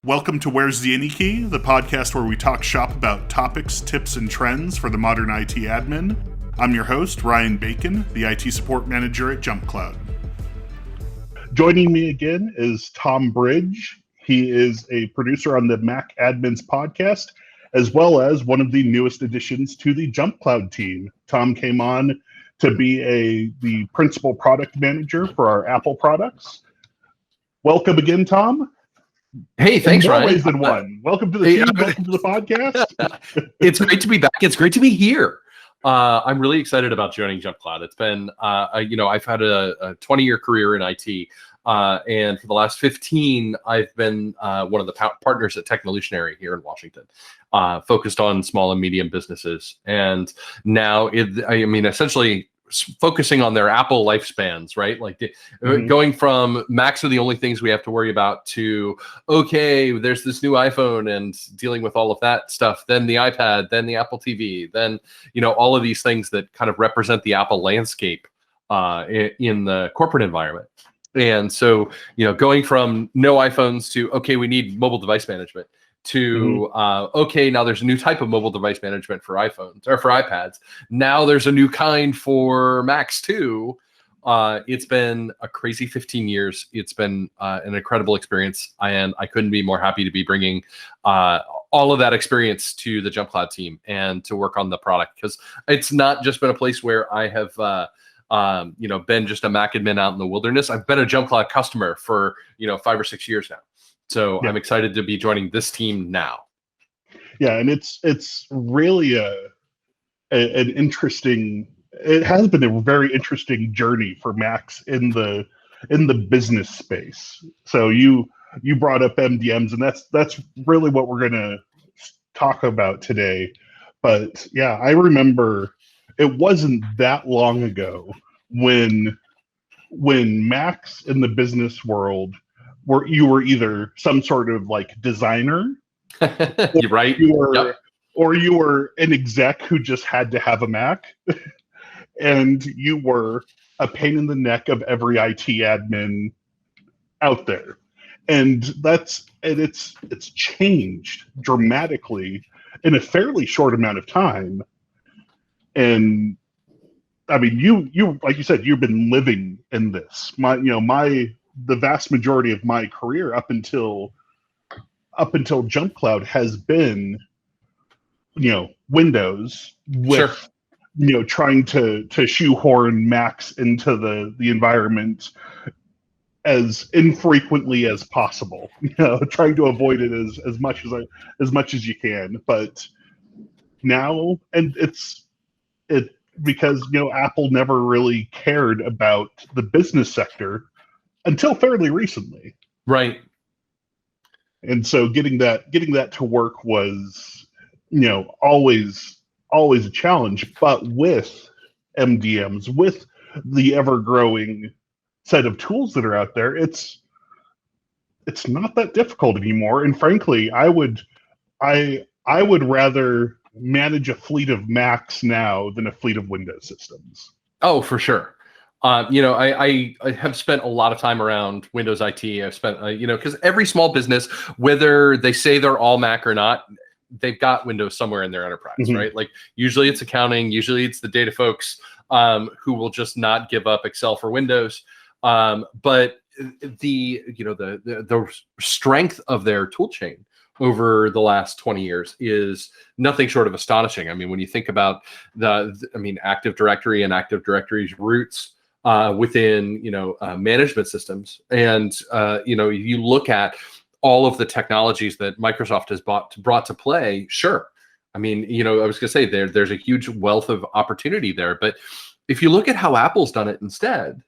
Welcome to Where's the Any Key, the podcast where we talk shop about topics, tips, and trends for the modern IT admin. I'm your host, Ryan Bacon, the IT support manager at JumpCloud. Joining me again is Tom Bridge. He is a producer on the Mac Admins podcast, as well as one of the newest additions to the JumpCloud team. Tom came on to be the principal product manager for our Apple products. Welcome again, Tom. Hey, thanks, Ryan. More ways than one. Welcome to the team. Welcome to the podcast. It's great to be back. It's great to be here. I'm really excited about joining JumpCloud. It's been, I've had a 20-year career in IT, and for the last 15, I've been one of the partners at Technolutionary here in Washington, focused on small and medium businesses. And now, essentially focusing on their Apple lifespans, right? Like going from Macs are the only things we have to worry about to, okay, there's this new iPhone and dealing with all of that stuff, then the iPad, then the Apple TV, then, all of these things that kind of represent the Apple landscape in the corporate environment. And so, going from no iPhones to, okay, we need mobile device management, to okay, now there's a new type of mobile device management for iPhones or for iPads. Now there's a new kind for Macs too. It's been a crazy 15 years. It's been an incredible experience, and I couldn't be more happy to be bringing all of that experience to the JumpCloud team and to work on the product, because it's not just been a place where I have been just a Mac admin out in the wilderness. I've been a JumpCloud customer for 5 or 6 years now. So yeah. I'm excited to be joining this team now. Yeah, and it's really an interesting. It has been a very interesting journey for Macs in the business space. So you brought up MDMs, and that's really what we're going to talk about today. But yeah, I remember it wasn't that long ago when Macs in the business world, you were either some sort of like designer, you're right, or you were an exec who just had to have a Mac, and you were a pain in the neck of every IT admin out there. And it's changed dramatically in a fairly short amount of time. And I mean, you like you said, you've been living in this. The vast majority of my career up until JumpCloud has been, Windows with, trying to shoehorn Macs into the environment as infrequently as possible. Trying to avoid it as much as you can. But now, and it's because Apple never really cared about the business sector until fairly recently. Right. And so getting that to work was, always a challenge. But with MDMs, with the ever-growing set of tools that are out there, it's not that difficult anymore. And frankly, I would rather manage a fleet of Macs now than a fleet of Windows systems. Oh, for sure. I have spent a lot of time around Windows IT. I've spent, because every small business, whether they say they're all Mac or not, they've got Windows somewhere in their enterprise, right? Like usually it's accounting, usually it's the data folks who will just not give up Excel for Windows. But the strength of their tool chain over the last 20 years is nothing short of astonishing. I mean, when you think about Active Directory and Active Directory's roots within management systems, and you look at all of the technologies that Microsoft has brought to play. Sure, I mean, I was going to say there's a huge wealth of opportunity there, but if you look at how Apple's done it instead,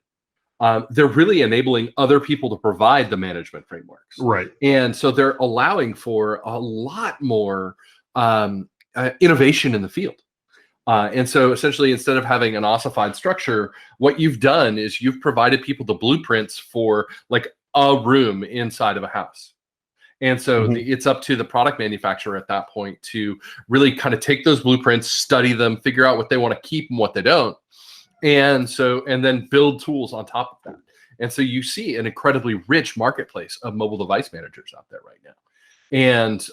they're really enabling other people to provide the management frameworks, right? And so they're allowing for a lot more innovation in the field. And so essentially, instead of having an ossified structure, what you've done is you've provided people the blueprints for like a room inside of a house. And so it's up to the product manufacturer at that point to really kind of take those blueprints, study them, figure out what they want to keep and what they don't. And then build tools on top of that. And so you see an incredibly rich marketplace of mobile device managers out there right now. And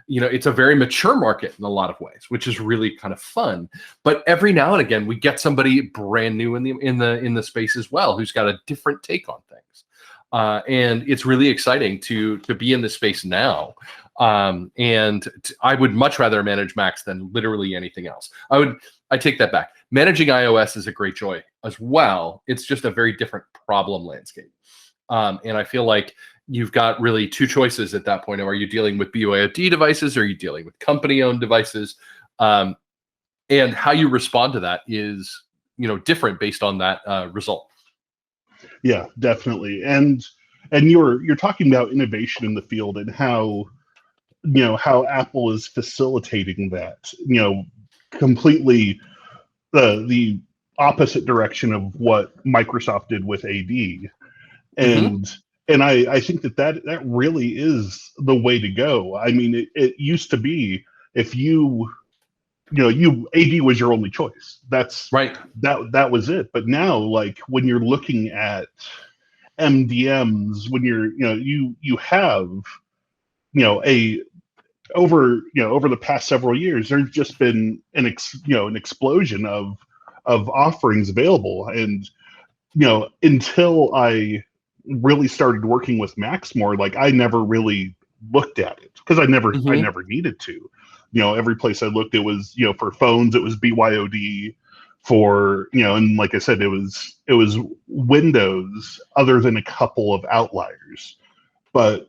it's a very mature market in a lot of ways, which is really kind of fun. But every now and again, we get somebody brand new in the space as well, who's got a different take on things. And it's really exciting to be in this space now. I would much rather manage Macs than literally anything else. I take that back. Managing iOS is a great joy as well. It's just a very different problem landscape. And I feel like you've got really two choices at that point. Are you dealing with BYOD devices? Or are you dealing with company-owned devices? And how you respond to that is, different based on that result. Yeah, definitely. And you're talking about innovation in the field and how Apple is facilitating that, completely the opposite direction of what Microsoft did with AD. And I think that really is the way to go. I mean, it used to be if AD was your only choice. That's right. That was it. But now, like when you're looking at MDMs, when you have over the past several years, there's just been an explosion of offerings available. And until I really started working with Macs more, like I never really looked at it because I never needed to. Every place I looked, it was for phones, it was BYOD. For and like I said, it was Windows, other than a couple of outliers. But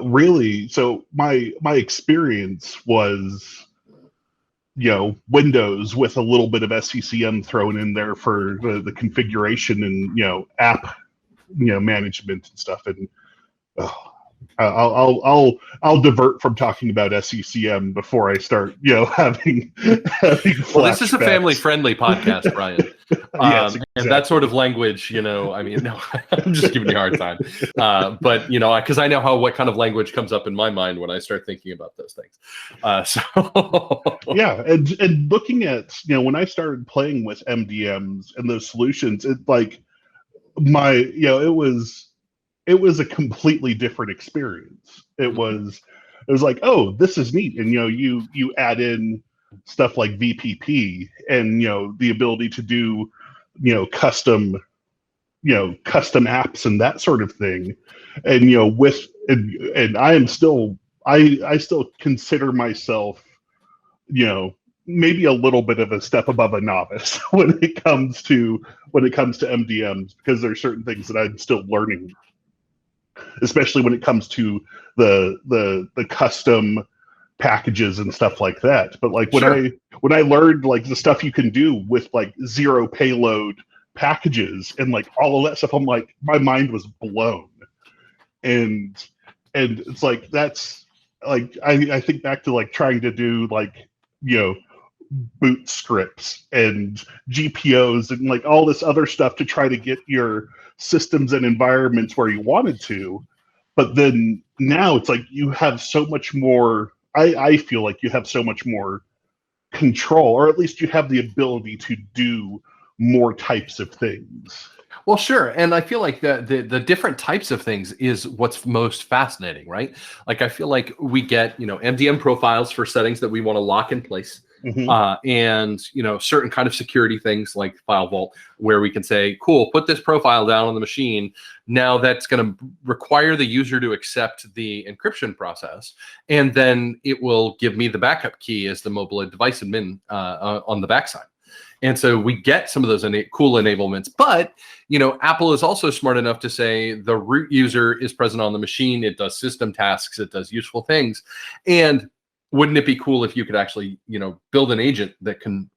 really, so my experience was Windows with a little bit of SCCM thrown in there for the configuration and app management and stuff. And I'll divert from talking about SCCM before I start having well, this is a family-friendly podcast, Brian. Yes, exactly. And that sort of language, I mean, no, I'm just giving you a hard time. But because I know what kind of language comes up in my mind when I start thinking about those things. Yeah, and looking at when I started playing with MDMs and those solutions, it like it was a completely different experience. It was like, oh, this is neat. And you add in stuff like VPP and the ability to do custom apps and that sort of thing. And and I still consider myself maybe a little bit of a step above a novice when it comes to MDMs, because there's certain things that I'm still learning, especially when it comes to the custom packages and stuff like that. But like when I learned like the stuff you can do with like zero payload packages and like all of that stuff, I'm like, my mind was blown. And it's like, that's like, I think back to like trying to do like boot scripts and GPOs and like all this other stuff to try to get your systems and environments where you wanted to. But then now it's like you have so much more, I feel like you have so much more control, or at least you have the ability to do more types of things. Well, sure. And I feel like the different types of things is what's most fascinating, right? Like I feel like we get, MDM profiles for settings that we want to lock in place. And certain kind of security things like file vault, where we can say, cool, put this profile down on the machine. Now that's going to require the user to accept the encryption process, and then it will give me the backup key as the mobile device admin on the backside. And so we get some of those cool enablements. But Apple is also smart enough to say the root user is present on the machine. It does system tasks. It does useful things. And wouldn't it be cool if you could actually, build an agent that can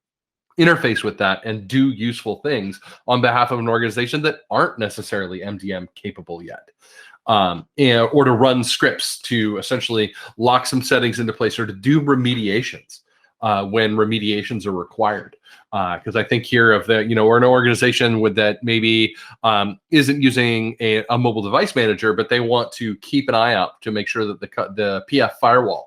interface with that and do useful things on behalf of an organization that aren't necessarily MDM capable yet? Or to run scripts to essentially lock some settings into place, or to do remediations when remediations are required. Because I think here of we're an organization with that maybe isn't using a mobile device manager, but they want to keep an eye out to make sure that the PF firewall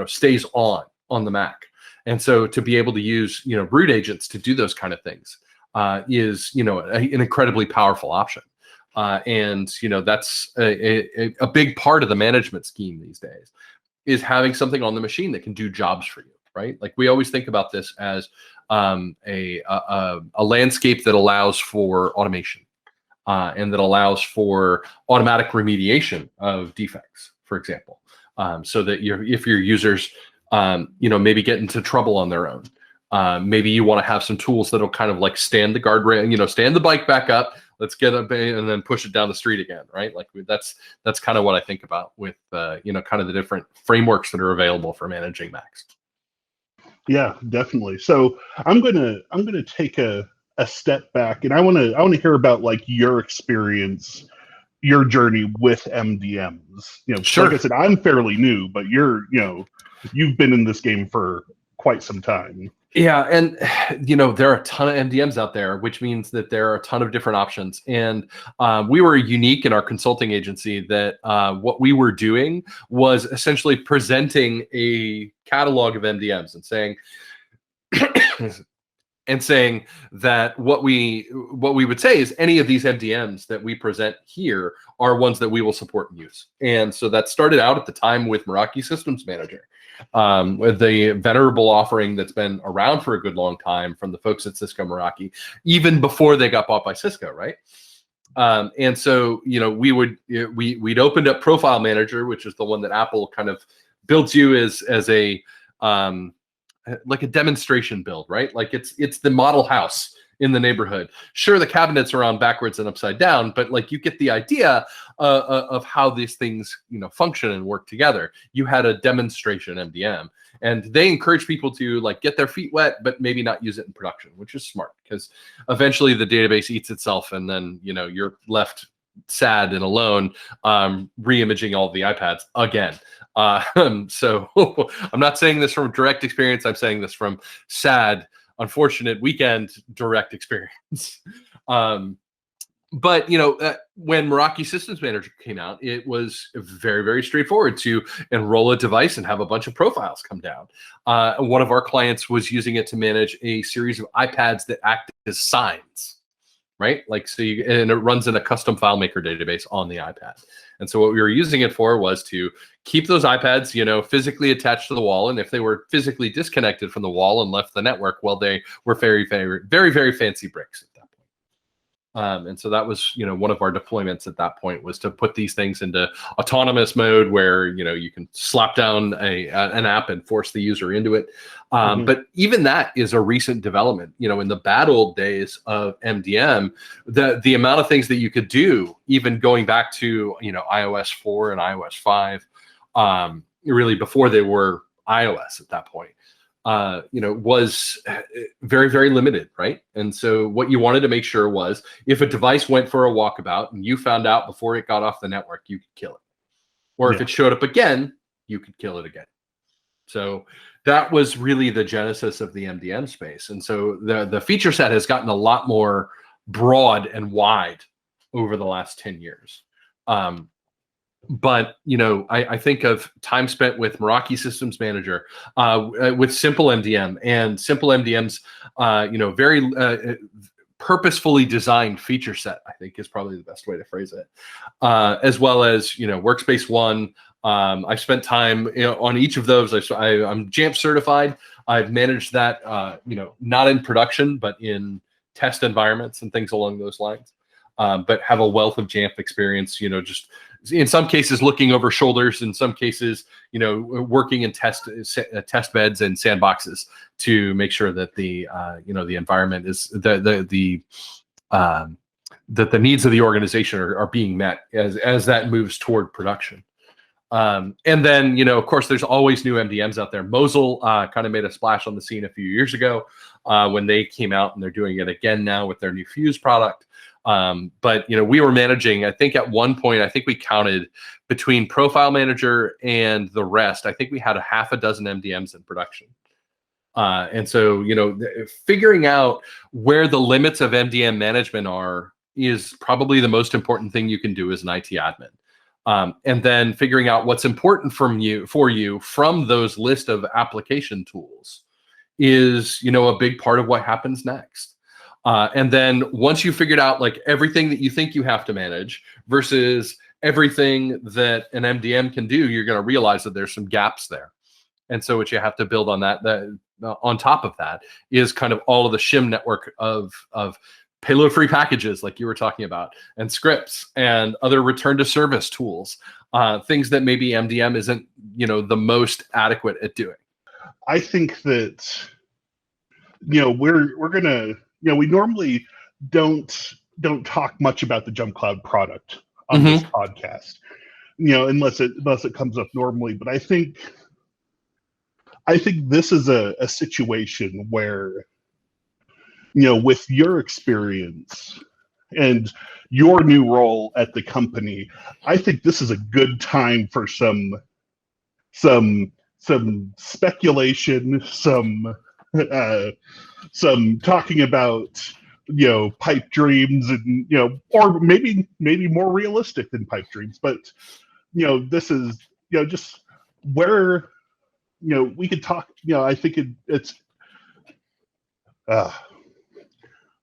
stays on the Mac. And so to be able to use, root agents to do those kind of things is, an incredibly powerful option. And that's a big part of the management scheme these days, is having something on the machine that can do jobs for you, right? Like, we always think about this as a landscape that allows for automation, and that allows for automatic remediation of defects, for example, so that if your users maybe get into trouble on their own, maybe you want to have some tools that'll kind of like stand the guardrail, stand the bike back up, let's get up and then push it down the street again, right? Like, that's kind of what I think about with kind of the different frameworks that are available for managing Macs. Yeah, definitely. So I'm gonna take a step back, and I want to hear about like your experience, your journey with MDMs. Sure. Like I said, I'm fairly new, but you've been in this game for quite some time. Yeah, and there are a ton of MDMs out there, which means that there are a ton of different options. And we were unique in our consulting agency that what we were doing was essentially presenting a catalog of MDMs and saying that what we would say is any of these MDMs that we present here are ones that we will support and use. And so that started out at the time with Meraki Systems Manager, with the venerable offering that's been around for a good long time from the folks at Cisco Meraki, even before they got bought by Cisco, right? And so we'd opened up Profile Manager, which is the one that Apple kind of built you as a like a demonstration build, right? Like, it's the model house in the neighborhood. Sure, the cabinets are on backwards and upside down, but like, you get the idea of how these things function and work together. You had a demonstration MDM, and they encourage people to like get their feet wet, but maybe not use it in production, which is smart, because eventually the database eats itself, and then you're left sad and alone, re-imaging all the iPads again. So I'm not saying this from direct experience. I'm saying this from sad, unfortunate weekend direct experience. But when Meraki Systems Manager came out, it was very, very straightforward to enroll a device and have a bunch of profiles come down. One of our clients was using it to manage a series of iPads that act as signs, right? Like, and it runs in a custom FileMaker database on the iPad. And so what we were using it for was to keep those iPads, physically attached to the wall. And if they were physically disconnected from the wall and left the network, well, they were very, very, very, very fancy bricks at that point. And so that was, one of our deployments at that point, was to put these things into autonomous mode, where, you can slap down an app and force the user into it. But even that is a recent development. In the bad old days of MDM, the amount of things that you could do, even going back to, iOS 4 and iOS 5, really before they were iOS at that point, was very, very limited, right? And so what you wanted to make sure was, if a device went for a walkabout and you found out before it got off the network, you could kill it. Or if it showed up again, you could kill it again. So that was really the genesis of the MDM space. And so the feature set has gotten a lot more broad and wide over the last 10 years. But I think of time spent with Meraki Systems Manager, with Simple MDM, and Simple MDM's very purposefully designed feature set, I think, is probably the best way to phrase it. As well as Workspace ONE. I've spent time on each of those. I'm JAMP certified. I've managed that not in production, but in test environments and things along those lines. But have a wealth of JAMP experience, just in some cases looking over shoulders, in some cases, working in test beds and sandboxes to make sure that the environment is that the needs of the organization are being met as that moves toward production. And then, of course, there's always new MDMs out there. Mosel kind of made a splash on the scene a few years ago when they came out, and they're doing it again now with their new Fuse product. But we were managing, I think at one point, I think we counted between Profile Manager and the rest, I think we had a half a dozen MDMs in production. And so, figuring out where the limits of MDM management are is probably the most important thing you can do as an IT admin. And then figuring out what's important for you from those list of application tools is, a big part of what happens next. And then once you figured out like everything that you think you have to manage versus everything that an MDM can do, you're going to realize that there's some gaps there. And so what you have to build on that on top of that is kind of all of the shim network of payload-free packages like you were talking about, and scripts and other return to service tools, things that maybe MDM isn't, the most adequate at doing. I think that, we're gonna, we normally don't talk much about the JumpCloud product on this podcast, unless it comes up normally. But I think this is a situation where, with your experience and your new role at the company, I think this is a good time for some speculation, some talking about, pipe dreams, and, or maybe more realistic than pipe dreams. But, this is, just where, we could talk, I think it's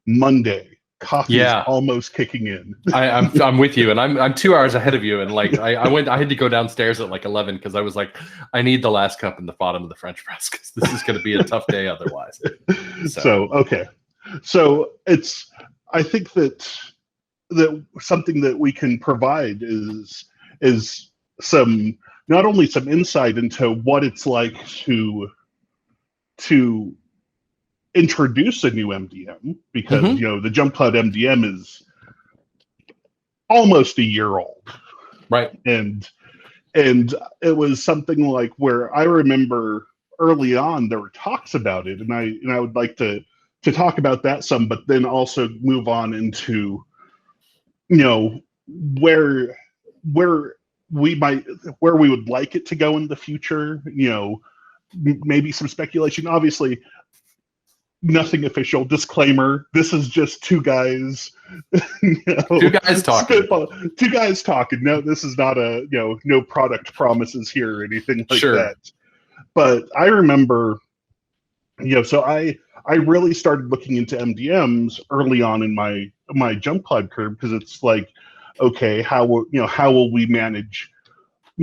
Monday. Coffee is almost kicking in. I'm with you, and I'm 2 hours ahead of you. And like I had to go downstairs at like 11 because I was like, I need the last cup in the bottom of the French press because this is going to be a tough day otherwise. So okay, so I think that something that we can provide is some, not only some insight into what it's like to introduce a new MDM, because the JumpCloud MDM is almost a year old, right? And it was something like where I remember early on there were talks about it, and I would like to talk about that some, but then also move on into where we would like it to go in the future. Maybe some speculation. Obviously, nothing official. Disclaimer: this is just two guys. Two guys talking. Two guys talking. No, this is not a no product promises here or anything like that. But I remember, so I really started looking into MDMs early on in my JumpCloud career, because it's like, okay, how will we manage?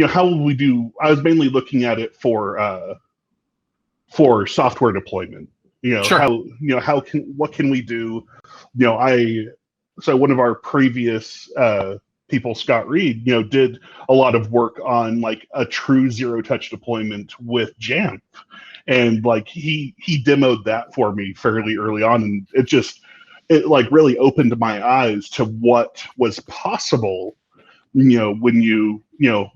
How will we do? I was mainly looking at it for software deployment. What can we do? So one of our previous people, Scott Reed, did a lot of work on like a true zero touch deployment with Jamf, and like he demoed that for me fairly early on, and it like really opened my eyes to what was possible, when you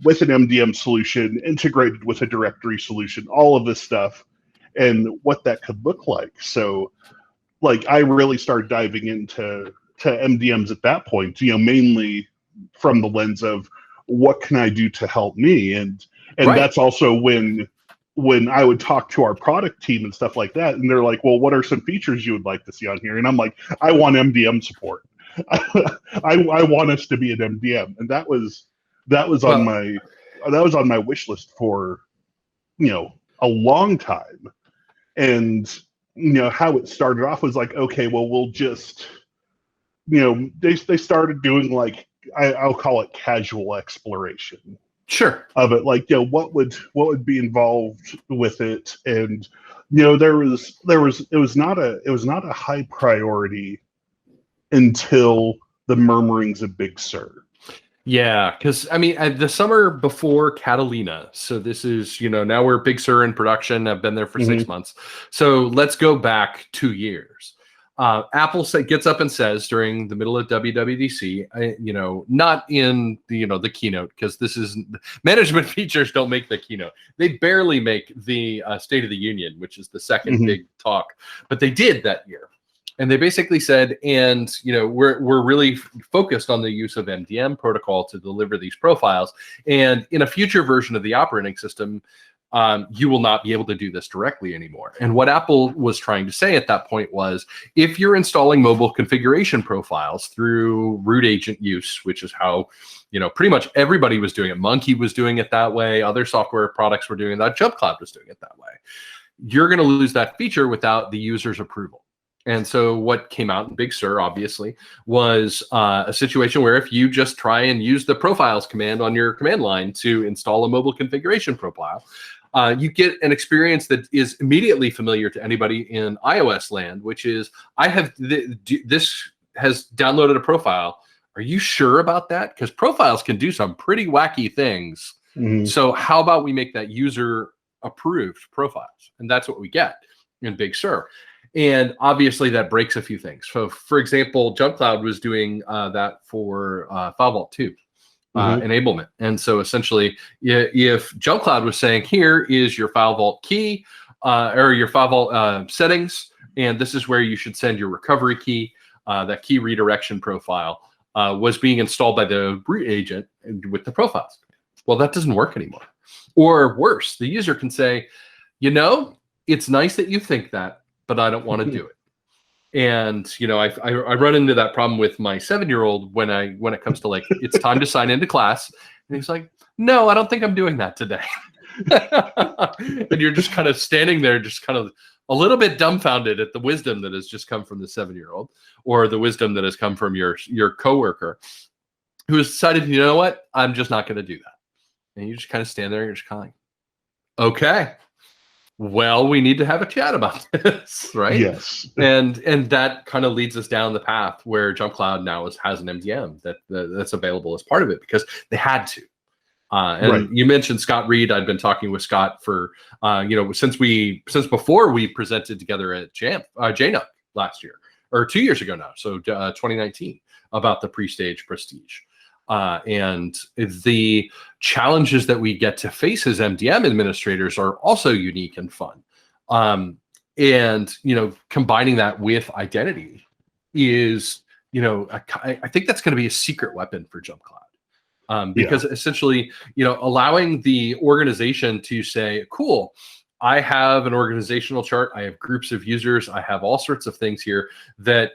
with an MDM solution integrated with a directory solution, all of this stuff, and what that could look like. So like I really started diving into MDMs at that point, mainly from the lens of what can I do to help me, and that's also when I would talk to our product team and stuff like that, and they're like, well, what are some features you would like to see on here? And I'm like, I want MDM support. I want us to be an MDM, and that was on my wish list for a long time. And how it started off was like, okay, well, we'll just they started doing like I'll call it casual exploration of it, like what would be involved with it. And it was not a high priority until the murmurings of Big Sur. Yeah, because I mean, the summer before Catalina, so this is, now we're Big Sur in production. I've been there for 6 months. So let's go back 2 years. Apple gets up and says during the middle of WWDC, not in the keynote, because this is management features don't make the keynote. They barely make the State of the Union, which is the second big talk, but they did that year. And they basically said, and we're really focused on the use of MDM protocol to deliver these profiles. And in a future version of the operating system, you will not be able to do this directly anymore. And what Apple was trying to say at that point was, if you're installing mobile configuration profiles through root agent use, which is how pretty much everybody was doing it. Monkey was doing it that way. Other software products were doing that. JumpCloud was doing it that way. You're going to lose that feature without the user's approval. And so what came out in Big Sur, obviously, was a situation where if you just try and use the profiles command on your command line to install a mobile configuration profile, you get an experience that is immediately familiar to anybody in iOS land, which is, I have this has downloaded a profile. Are you sure about that? Because profiles can do some pretty wacky things. So how about we make that user approved profiles? And that's what we get in Big Sur. And obviously that breaks a few things. So for example, JumpCloud was doing that for File Vault 2 enablement. And so essentially, if JumpCloud was saying, here is your File Vault key or your File Vault settings, and this is where you should send your recovery key, that key redirection profile was being installed by the root agent with the profiles. Well, that doesn't work anymore. Or worse, the user can say, you know, it's nice that you think that, but I don't want to do it. And I run into that problem with my 7-year-old when it comes to, like, it's time to sign into class, and he's like, no, I don't think I'm doing that today. And you're just kind of standing there, just kind of a little bit dumbfounded at the wisdom that has just come from the 7-year-old, or the wisdom that has come from your coworker who has decided, you know what, I'm just not going to do that. And you just kind of stand there and you're just kind of like, okay, well, we need to have a chat about this, right? Yes. And that kind of leads us down the path where JumpCloud now has an MDM that's available as part of it, because they had to. And you mentioned Scott Reed. I've been talking with Scott for since before we presented together at JNUC last year, or 2 years ago now, so 2019, about the pre-stage prestige. And the challenges that we get to face as MDM administrators are also unique and fun. And combining that with identity is, I think that's going to be a secret weapon for JumpCloud. Because essentially, allowing the organization to say, cool, I have an organizational chart, I have groups of users, I have all sorts of things here that,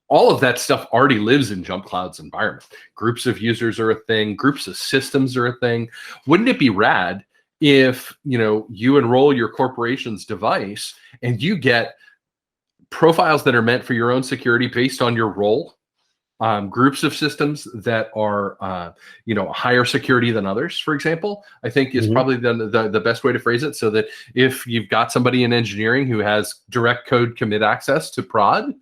all of that stuff already lives in JumpCloud's environment. Groups of users are a thing. Groups of systems are a thing. Wouldn't it be rad if, you enroll your corporation's device and you get profiles that are meant for your own security based on your role? Groups of systems that are, higher security than others, for example, I think is probably the best way to phrase it. So that if you've got somebody in engineering who has direct code commit access to prod,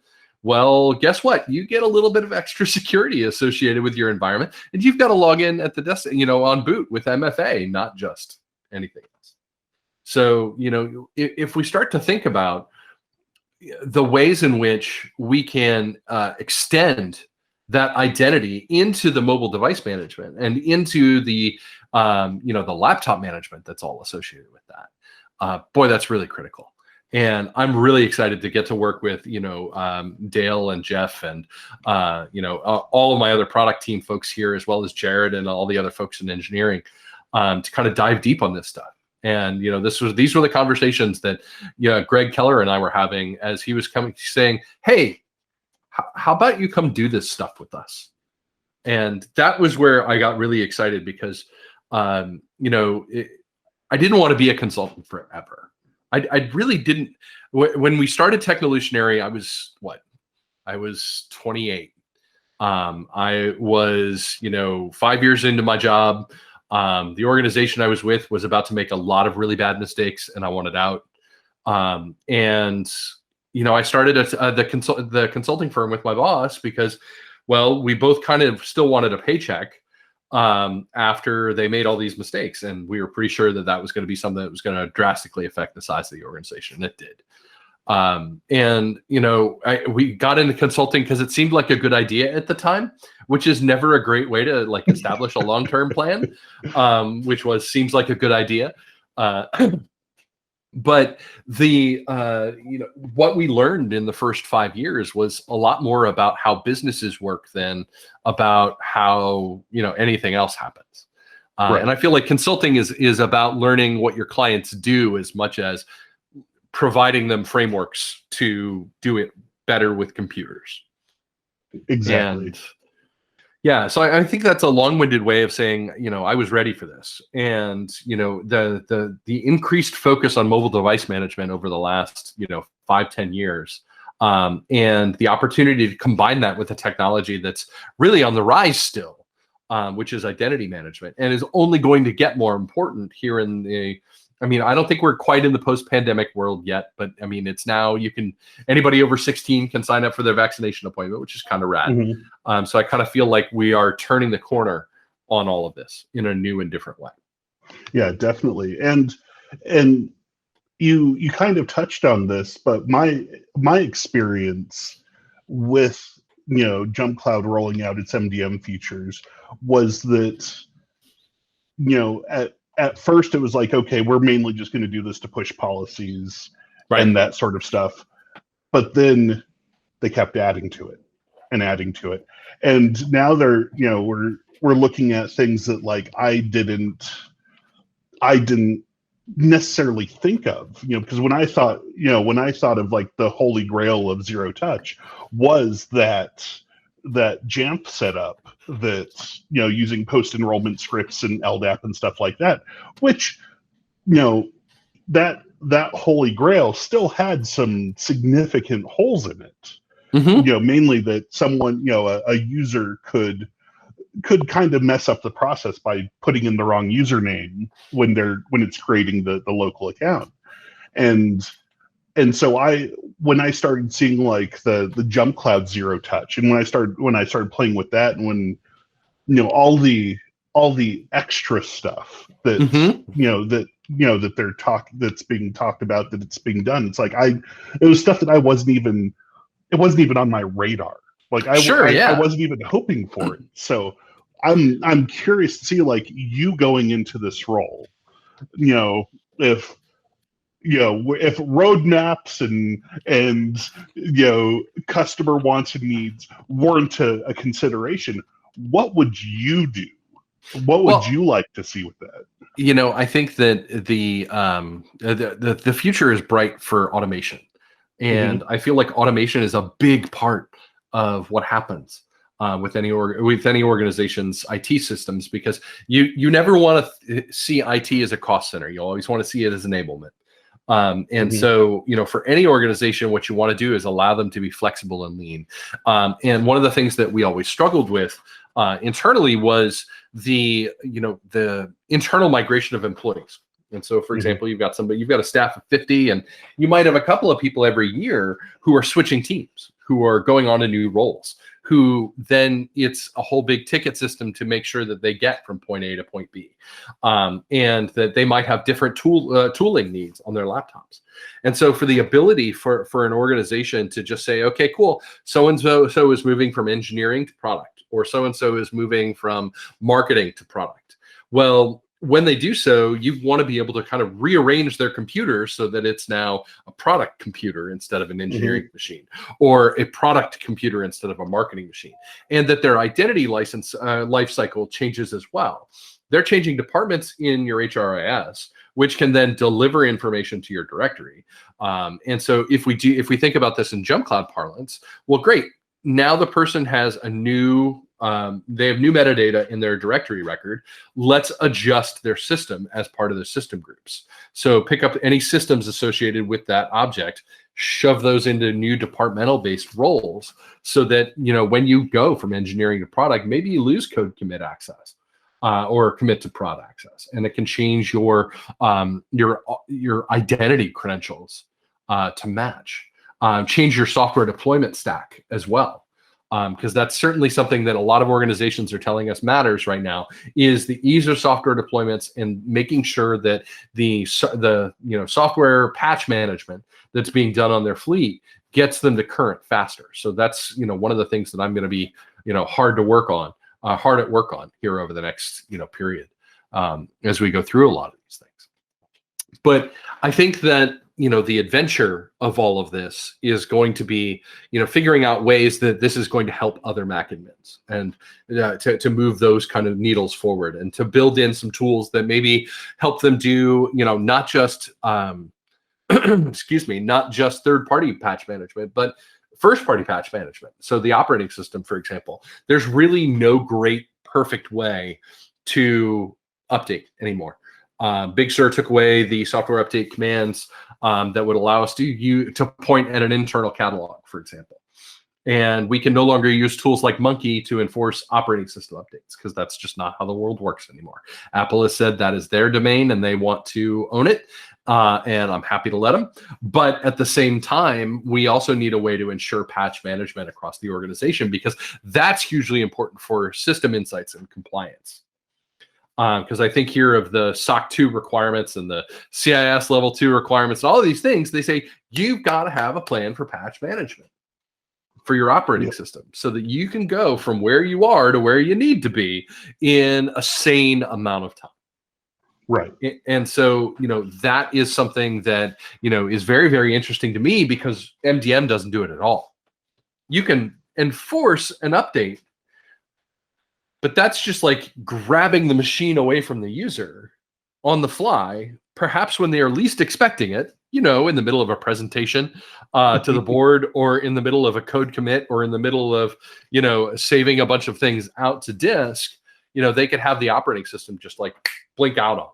well, guess what? You get a little bit of extra security associated with your environment, and you've got to log in at the desk, on boot with MFA, not just anything else. So, if we start to think about the ways in which we can extend that identity into the mobile device management and into the, the laptop management that's all associated with that, boy, that's really critical. And I'm really excited to get to work with, Dale and Jeff and, all of my other product team folks here, as well as Jared and all the other folks in engineering, to kind of dive deep on this stuff. And, these were the conversations that, Greg Keller and I were having as he was saying, hey, how about you come do this stuff with us? And that was where I got really excited because, I didn't want to be a consultant forever. I really didn't. When we started Technolutionary, I was 28. I was, 5 years into my job. The organization I was with was about to make a lot of really bad mistakes, and I wanted out. And I started the consulting firm with my boss because, well, we both kind of still wanted a paycheck after they made all these mistakes. And we were pretty sure that that was going to be something that was going to drastically affect the size of the organization. And it did. We got into consulting because it seemed like a good idea at the time, which is never a great way to establish a long-term plan, which seems like a good idea. But what we learned in the first 5 years was a lot more about how businesses work than about how, anything else happens. Right. And I feel like consulting is about learning what your clients do as much as providing them frameworks to do it better with computers. Exactly. And yeah, so I think that's a long-winded way of saying, I was ready for this. And, the increased focus on mobile device management over the last, 5-10 years and the opportunity to combine that with a technology that's really on the rise still, which is identity management, and is only going to get more important here in the. I mean, I don't think we're quite in the post-pandemic world yet, but I mean, it's now anybody over 16 can sign up for their vaccination appointment, which is kind of rad. Mm-hmm. So I kind of feel like we are turning the corner on all of this in a new and different way. Yeah, definitely. And you kind of touched on this, but my experience with JumpCloud rolling out its MDM features was that at first it was like, okay, we're mainly just going to do this to push policies and that sort of stuff, but then they kept adding to it and adding to it, and now they're we're looking at things that like I didn't necessarily think of, because when I thought of like the holy grail of zero touch was that JAMP setup that's using post enrollment scripts and LDAP and stuff like that, which that holy grail still had some significant holes in it. Mm-hmm. Mainly that someone a user could kind of mess up the process by putting in the wrong username when it's creating the local account. And so when I started seeing like the JumpCloud zero touch, and when I started playing with that, and when all the extra stuff that that's being talked about, that it's being done, it's like it was stuff that it wasn't even on my radar. Like I wasn't even hoping for it. So I'm curious to see, like, you going into this role, if roadmaps and customer wants and needs weren't a consideration, what would you do? What would you like to see with that? I think that the future is bright for automation. And I feel like automation is a big part of what happens with any organization's IT systems, because you never want to see IT as a cost center. You always want to see it as enablement. So, for any organization, what you want to do is allow them to be flexible and lean. And one of the things that we always struggled with internally was the internal migration of employees. And so, for example, you've got a staff of 50, and you might have a couple of people every year who are switching teams, who are going on to new roles, who then it's a whole big ticket system to make sure that they get from point A to point B, and that they might have different tooling needs on their laptops. And so for the ability for an organization to just say, okay, cool, so-and-so is moving from engineering to product, or so-and-so is moving from marketing to product. Well, when they do so, you want to be able to kind of rearrange their computer so that it's now a product computer instead of an engineering machine, or a product computer instead of a marketing machine, and that their identity license life cycle changes as well. They're changing departments in your HRIS, which can then deliver information to your directory. And so if we think about this in JumpCloud parlance, well, great. Now the person has a new they have new metadata in their directory record. Let's adjust their system as part of the system groups. So pick up any systems associated with that object, shove those into new departmental-based roles, so that when you go from engineering to product, maybe you lose code commit access or commit to prod access, and it can change your identity credentials to match. Change your software deployment stack as well. Because that's certainly something that a lot of organizations are telling us matters right now, is the ease of software deployments and making sure that the software patch management that's being done on their fleet gets them to current faster. So that's one of the things that I'm going to be hard at work on here over the next period as we go through a lot of these things. But I think that the adventure of all of this is going to be, figuring out ways that this is going to help other Mac admins, and to move those kind of needles forward, and to build in some tools that maybe help them do, not just, not just third-party patch management, but first-party patch management. So the operating system, for example, there's really no great perfect way to update anymore. Big Sur took away the software update commands that would allow us to point at an internal catalog, for example. And we can no longer use tools like Monkey to enforce operating system updates, because that's just not how the world works anymore. Apple has said that is their domain and they want to own it. And I'm happy to let them. But at the same time, we also need a way to ensure patch management across the organization, because that's hugely important for system insights and compliance. Because I think here of the SOC 2 requirements and the CIS level 2 requirements and all of these things, they say you've got to have a plan for patch management for your operating system, so that you can go from where you are to where you need to be in a sane amount of time. Right. And so, that is something that, is very, very interesting to me, because MDM doesn't do it at all. You can enforce an update, but that's just like grabbing the machine away from the user on the fly, perhaps when they are least expecting it, in the middle of a presentation to the board, or in the middle of a code commit, or in the middle of, saving a bunch of things out to disk. They could have the operating system just like blink out on.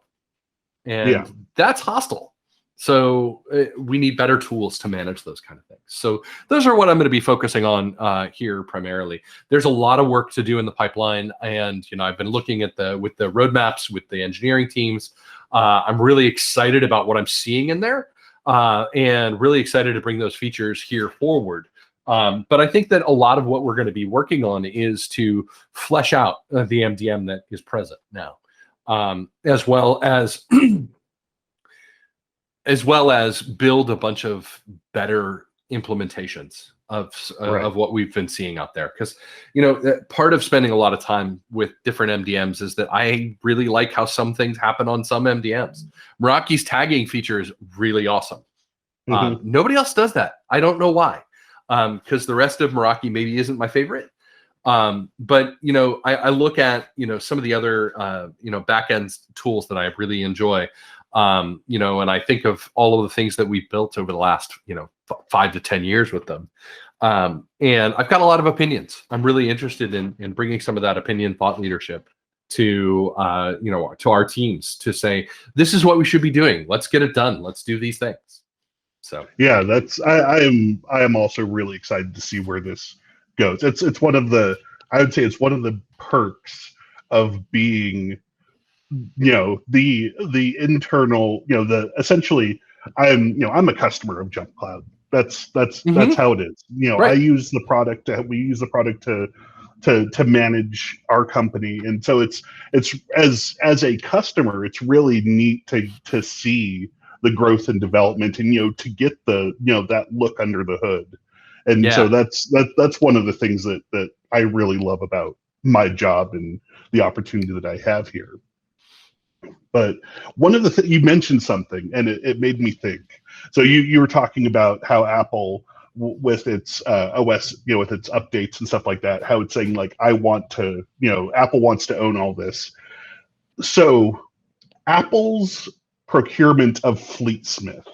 And that's hostile. So we need better tools to manage those kind of things. So those are what I'm going to be focusing on here primarily. There's a lot of work to do in the pipeline, and I've been looking at with the roadmaps with the engineering teams. I'm really excited about what I'm seeing in there, and really excited to bring those features here forward. But I think that a lot of what we're going to be working on is to flesh out the MDM that is present now, as well as build a bunch of better implementations of what we've been seeing out there. Because, part of spending a lot of time with different MDMs is that I really like how some things happen on some MDMs. Meraki's tagging feature is really awesome. Nobody else does that. I don't know why. Because the rest of Meraki maybe isn't my favorite. But, I look at, some of the other, back-end tools that I really enjoy. And I think of all of the things that we've built over the last, 5 to 10 years with them. And I've got a lot of opinions. I'm really interested in bringing some of that opinion thought leadership to, to our teams, to say, this is what we should be doing. Let's get it done. Let's do these things. So, yeah, I am also really excited to see where this goes. It's one of the, I would say it's one of the perks of being, the internal, essentially I'm a customer of JumpCloud. That's how it is. Right. I use the product. We use the product to manage our company, and so it's as a customer, it's really neat to see the growth and development, and to get the that look under the hood. And so that's one of the things that I really love about my job and the opportunity that I have here. But one of the things you mentioned something, and it made me think. So you were talking about how Apple, with its OS, with its updates and stuff like that, how it's saying like, I want to, Apple wants to own all this. So Apple's procurement of Fleetsmith.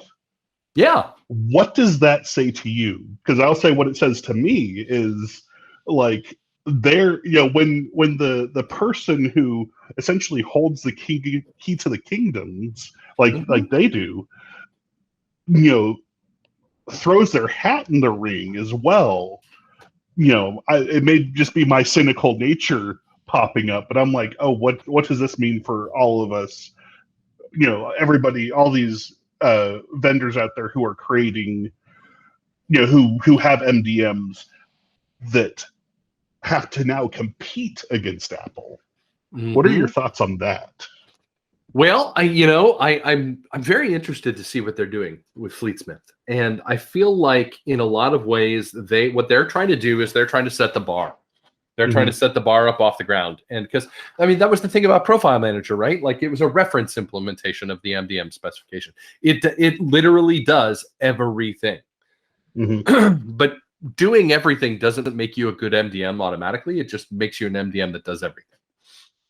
Yeah. What does that say to you? Because I'll say what it says to me is like, there, when the person who essentially holds the key to the kingdoms, like they do, throws their hat in the ring as well. It may just be my cynical nature popping up, but I'm like, oh, what does this mean for all of us? Everybody, all these vendors out there who are creating, who have MDMs that have to now compete against Apple. What are your thoughts on that? Well, I'm very interested to see what they're doing with Fleetsmith, and I feel like in a lot of ways what they're trying to do is they're trying to set the bar. They're trying to set the bar up off the ground, and because that was the thing about Profile Manager, right? Like, it was a reference implementation of the MDM specification. It literally does everything, but doing everything doesn't make you a good MDM automatically. It just makes you an MDM that does everything,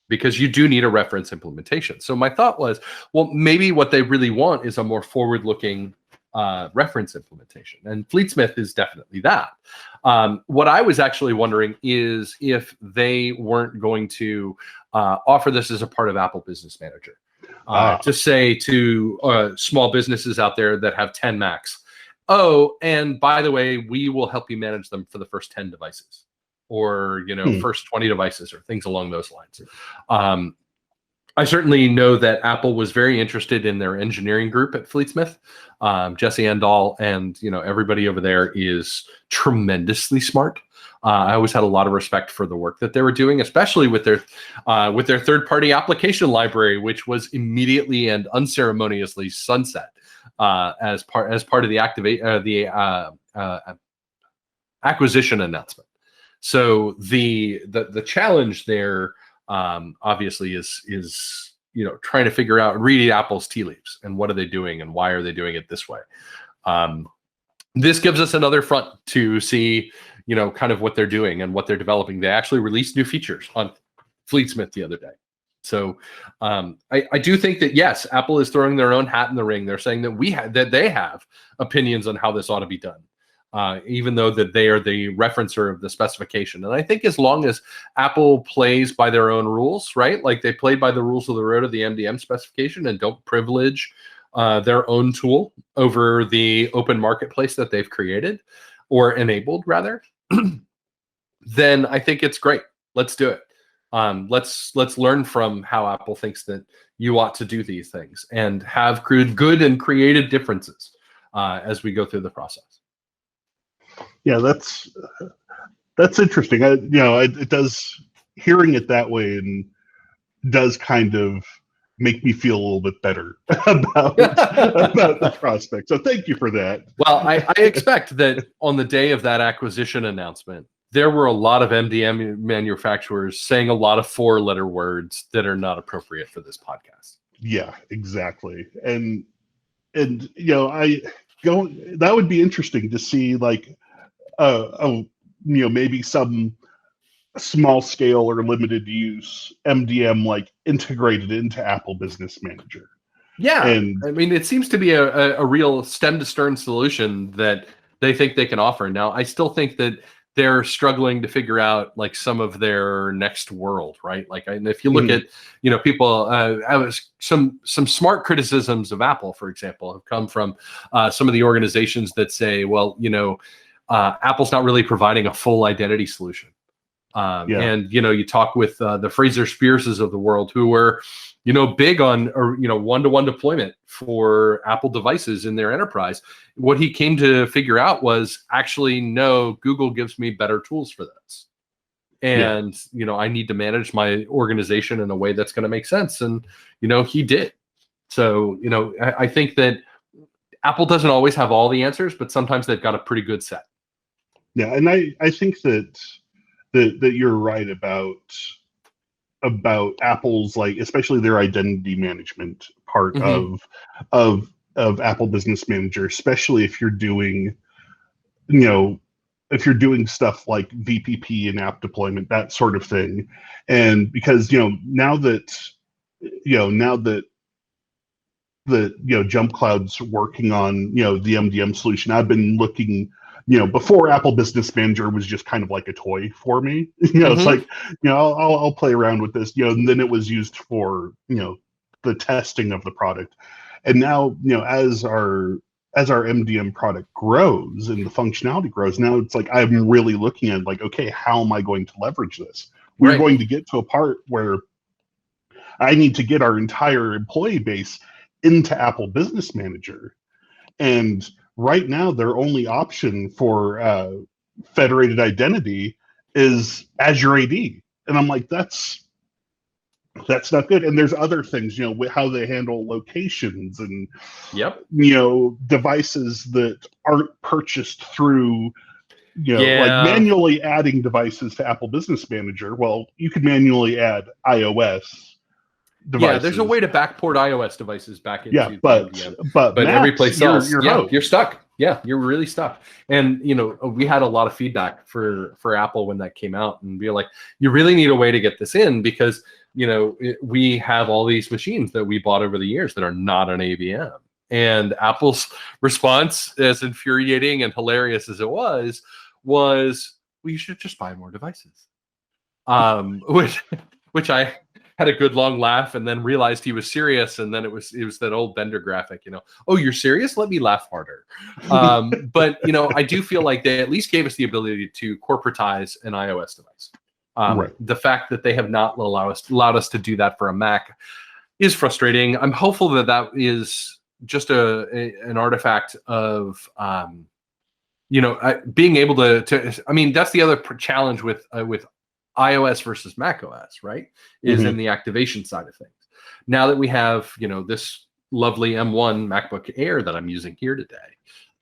because you do need a reference implementation. So my thought was, well, maybe what they really want is a more forward-looking reference implementation, and Fleetsmith is definitely that. What I was actually wondering is if they weren't going to offer this as a part of Apple Business Manager. to say to small businesses out there that have 10 Macs, oh, and by the way, we will help you manage them for the first 10 devices, or first 20 devices, or things along those lines. I certainly know that Apple was very interested in their engineering group at Fleetsmith. Jesse Endahl and everybody over there is tremendously smart. I always had a lot of respect for the work that they were doing, especially with their third-party application library, which was immediately and unceremoniously sunset as part of the acquisition announcement. So the challenge there obviously is trying to figure out, reading Apple's tea leaves and what are they doing and why are they doing it this way. This gives us another front to see kind of what they're doing and what they're developing. They actually released new features on Fleetsmith the other day. So I do think that, yes, Apple is throwing their own hat in the ring. They're saying that they have opinions on how this ought to be done, even though that they are the referencer of the specification. And I think as long as Apple plays by their own rules, right? Like they played by the rules of the road of the MDM specification and don't privilege their own tool over the open marketplace that they've created or enabled, rather, then I think it's great. Let's do it. Let's learn from how Apple thinks that you ought to do these things and have good and creative differences as we go through the process. Yeah, that's interesting. It does, hearing it that way and does kind of make me feel a little bit better about the prospect. So thank you for that. Well, I expect that on the day of that acquisition announcement, there were a lot of MDM manufacturers saying a lot of 4-letter words that are not appropriate for this podcast. Yeah, exactly. And that would be interesting to see, like, maybe some small scale or limited use MDM like integrated into Apple Business Manager. Yeah, and I mean, it seems to be a real stem to stern solution that they think they can offer. Now, I still think that they're struggling to figure out like some of their next world, right? Like, and if you look at, people, some smart criticisms of Apple, for example, have come from some of the organizations that say, well, Apple's not really providing a full identity solution. And, you talk with the Fraser Spearses of the world who were, big on, one-to-one deployment for Apple devices in their enterprise. What he came to figure out was actually, no, Google gives me better tools for this. And, I need to manage my organization in a way that's going to make sense. And, he did. So, I think that Apple doesn't always have all the answers, but sometimes they've got a pretty good set. Yeah. And I think that you're right about Apple's, like, especially their identity management part of Apple Business Manager, especially if you're doing, stuff like VPP and app deployment, that sort of thing. And because, now that JumpCloud's working on, the MDM solution, I've been looking, before Apple Business Manager was just kind of like a toy for me. It's like, I'll play around with this, and then it was used for, the testing of the product. And now, as our MDM product grows and the functionality grows, now it's like I'm really looking at, like, okay, how am I going to leverage this? We're going to get to a part where I need to get our entire employee base into Apple Business Manager. And right now, their only option for federated identity is Azure AD. And I'm like, that's not good. And there's other things, with how they handle locations and, devices that aren't purchased through, like manually adding devices to Apple Business Manager. Well, you could manually add iOS devices. Yeah, there's a way to backport iOS devices back into but Macs, every place else, you're stuck. Yeah, you're really stuck. And we had a lot of feedback for Apple when that came out, and we were like, you really need a way to get this in, because we have all these machines that we bought over the years that are not an ABM. And Apple's response, as infuriating and hilarious as it was, well, you should just buy more devices. Which I had a good long laugh and then realized he was serious, and then it was that old Bender graphic, oh, you're serious, let me laugh harder. But I do feel like they at least gave us the ability to corporatize an iOS device. Right. The fact that they have not allowed us to do that for a Mac is frustrating. I'm hopeful that is just an artifact of being able to. I mean, that's the other challenge with iOS versus Mac OS, right? Is in the activation side of things. Now that we have, this lovely M1 MacBook Air that I'm using here today,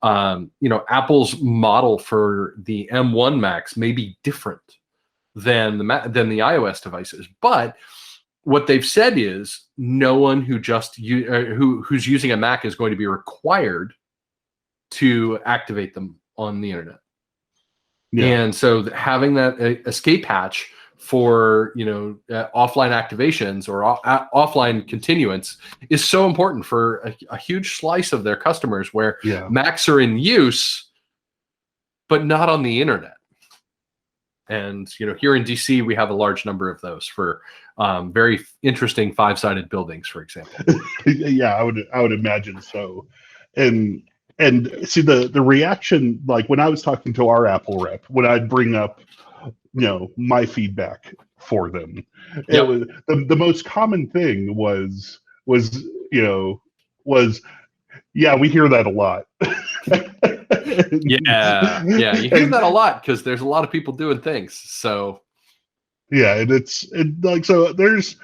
Apple's model for the M1 Macs may be different than the iOS devices, but what they've said is no one who's using a Mac is going to be required to activate them on the internet. Yeah. And so having that escape hatch for offline activations or offline continuance is so important for a huge slice of their customers where Macs are in use but not on the internet. And here in DC we have a large number of those for very interesting 5-sided buildings, for example. Yeah, I would imagine so. And see the reaction, like when I was talking to our Apple rep, when I'd bring up my feedback for them, it was the most common thing was yeah, we hear that a lot. Yeah, you hear that a lot because there's a lot of people doing things. So yeah, and like so there's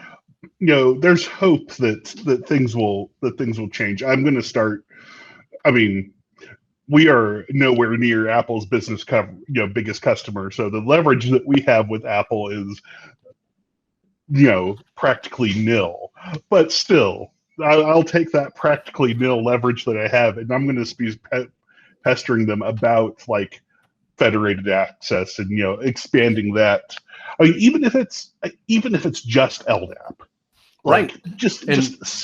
hope that things will change. I'm going to start. I mean, we are nowhere near Apple's biggest customer, so the leverage that we have with Apple is practically nil. But still, I'll take that practically nil leverage that I have, and I'm going to be pestering them about like federated access and expanding that. I mean, even if it's just LDAP, right? Like, just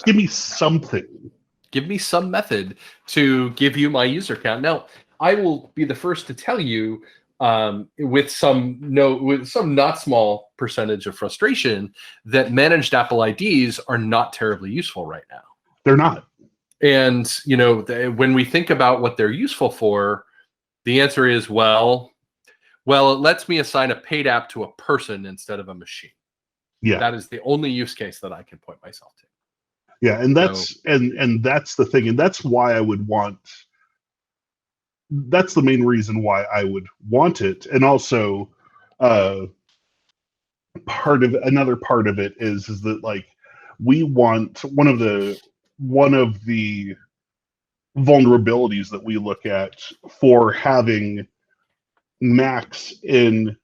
give me something. Give me some method to give you my user count. Now, I will be the first to tell you, with some not small percentage of frustration, that managed Apple IDs are not terribly useful right now. They're not. And when we think about what they're useful for, the answer is well, it lets me assign a paid app to a person instead of a machine. Yeah, that is the only use case that I can point myself to. Yeah, and that's and that's the thing, and that's why I would want. That's the main reason why I would want it, and also, another part of it is that like we want one of the vulnerabilities that we look at for having Macs in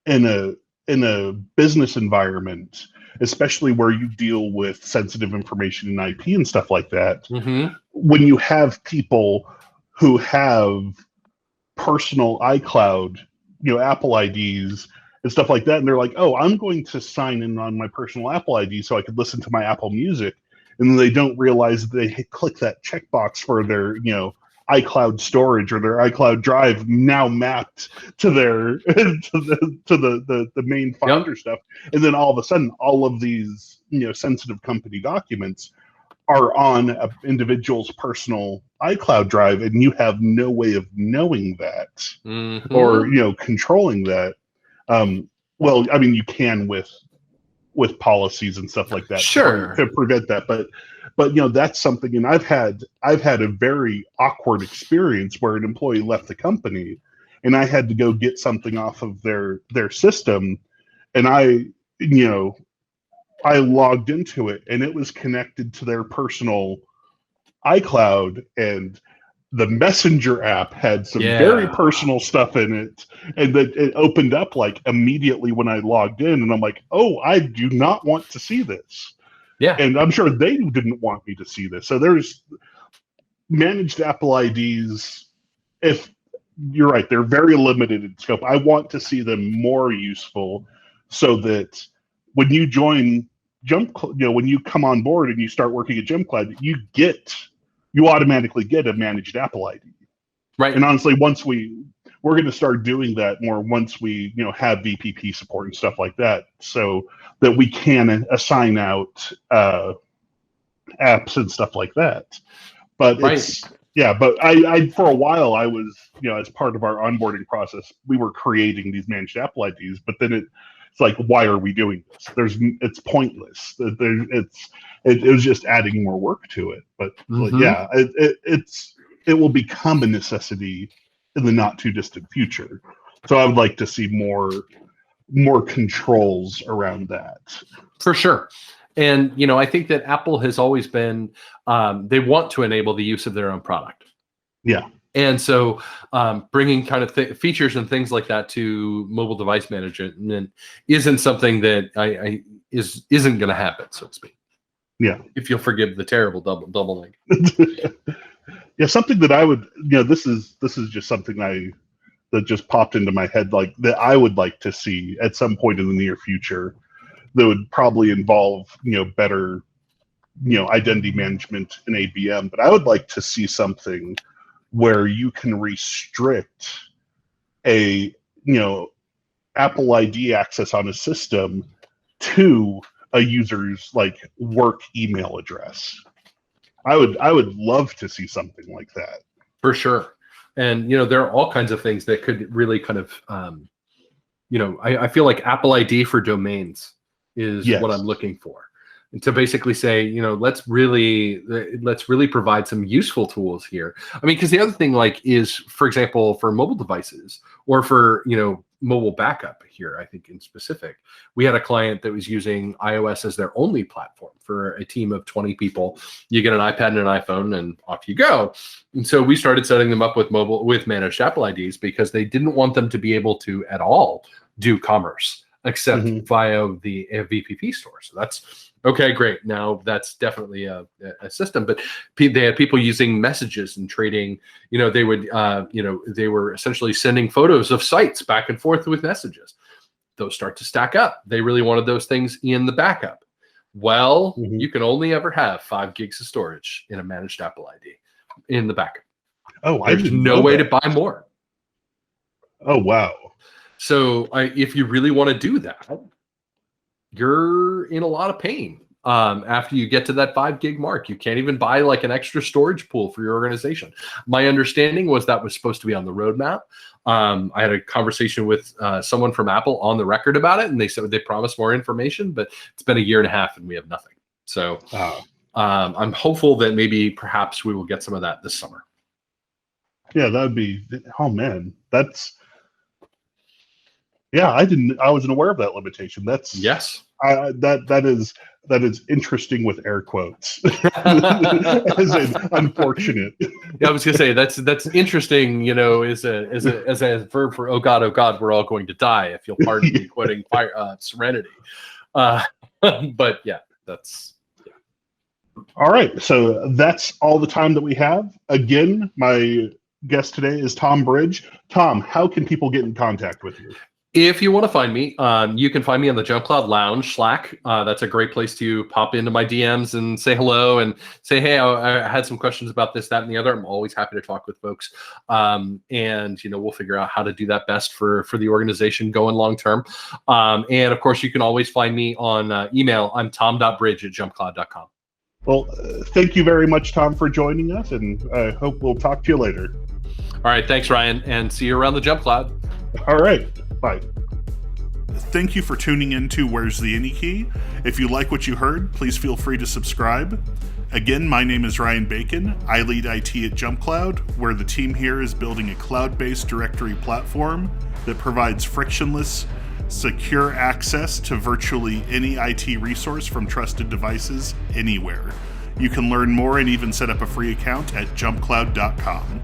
a business environment, especially where you deal with sensitive information and IP and stuff like that, when you have people who have personal iCloud, Apple IDs and stuff like that, and they're like, oh, I'm going to sign in on my personal Apple ID so I could listen to my Apple Music, and then they don't realize they click that checkbox for their, iCloud storage or their iCloud drive now mapped to their the main Finder stuff, and then all of a sudden all of these sensitive company documents are on an individual's personal iCloud drive, and you have no way of knowing that or controlling that. Well, I mean, you can with policies and stuff like that, sure, to prevent that, but that's something. And I've had a very awkward experience where an employee left the company, and I had to go get something off of their system, and I logged into it, and it was connected to their personal iCloud, and the Messenger app had some very personal stuff in it, and that it opened up like immediately when I logged in, and I'm like, oh, I do not want to see this. Yeah. And I'm sure they didn't want me to see this. So there's managed Apple IDs. If you're right, they're very limited in scope. I want to see them more useful so that when you join JumpCloud, when you come on board and you start working at JumpCloud, you automatically get a managed Apple ID. Right. And honestly, once we we're going to start doing that more once we, have VPP support and stuff like that, so that we can assign out apps and stuff like that. But it's but I for a while I was, as part of our onboarding process, we were creating these managed Apple IDs, but then it's like, why are we doing this? It's pointless. It was just adding more work to it. But it will become a necessity in the not too distant future. So I would like to see more controls around that. For sure. And, I think that Apple has always been, they want to enable the use of their own product. Yeah. And so bringing kind of features and things like that to mobile device management isn't something that isn't going to happen, so to speak. Yeah. If you'll forgive the terrible double link. Yeah, something that I would, this is just something that just popped into my head, like that I would like to see at some point in the near future, that would probably involve, better, identity management in ABM. But I would like to see something where you can restrict a, Apple ID access on a system to a user's like work email address. I would love to see something like that. For sure. And, there are all kinds of things that could really kind of, I feel like Apple ID for domains is what I'm looking for. And to basically say, let's really provide some useful tools here. I mean, because the other thing is, for example, for mobile devices or for, mobile backup here, I think in specific, we had a client that was using iOS as their only platform for a team of 20 people. You get an iPad and an iPhone and off you go. And so we started setting them up with managed Apple IDs because they didn't want them to be able to at all do commerce except via the VPP store. So that's okay, great. Now that's definitely a system, but they had people using messages and trading. They would, they were essentially sending photos of sites back and forth with messages. Those start to stack up. They really wanted those things in the backup. Well, you can only ever have 5 gigs of storage in a managed Apple ID in the backup. Oh, there's no way to buy more. Oh, wow. So if you really want to do that, you're in a lot of pain after you get to that 5 gig mark. You can't even buy like an extra storage pool for your organization. My understanding was that was supposed to be on the roadmap. I had a conversation with someone from Apple on the record about it, and they said they promised more information, but it's been a year and a half and we have nothing. So I'm hopeful that maybe perhaps we will get some of that this summer. Yeah, that would be, oh man, that's, yeah, I wasn't aware of that limitation. That's that is interesting with air quotes. As in unfortunate. Yeah, I was gonna say that's interesting. As a verb for oh God, we're all going to die. If you'll pardon me quoting Serenity. But yeah, that's. Yeah. All right, so that's all the time that we have. Again, my guest today is Tom Bridge. Tom, how can people get in contact with you? If you want to find me, you can find me on the JumpCloud Lounge Slack. That's a great place to pop into my DMs and say hello and say, hey, I had some questions about this, that, and the other. I'm always happy to talk with folks. And, we'll figure out how to do that best for the organization going long term. And, of course, you can always find me on email. I'm tom.bridge@jumpcloud.com. Well, thank you very much, Tom, for joining us, and I hope we'll talk to you later. All right. Thanks, Ryan, and see you around the JumpCloud. All right. Bye. Thank you for tuning in to Where's the Any Key? If you like what you heard, please feel free to subscribe. Again, my name is Ryan Bacon. I lead IT at JumpCloud, where the team here is building a cloud-based directory platform that provides frictionless, secure access to virtually any IT resource from trusted devices anywhere. You can learn more and even set up a free account at jumpcloud.com.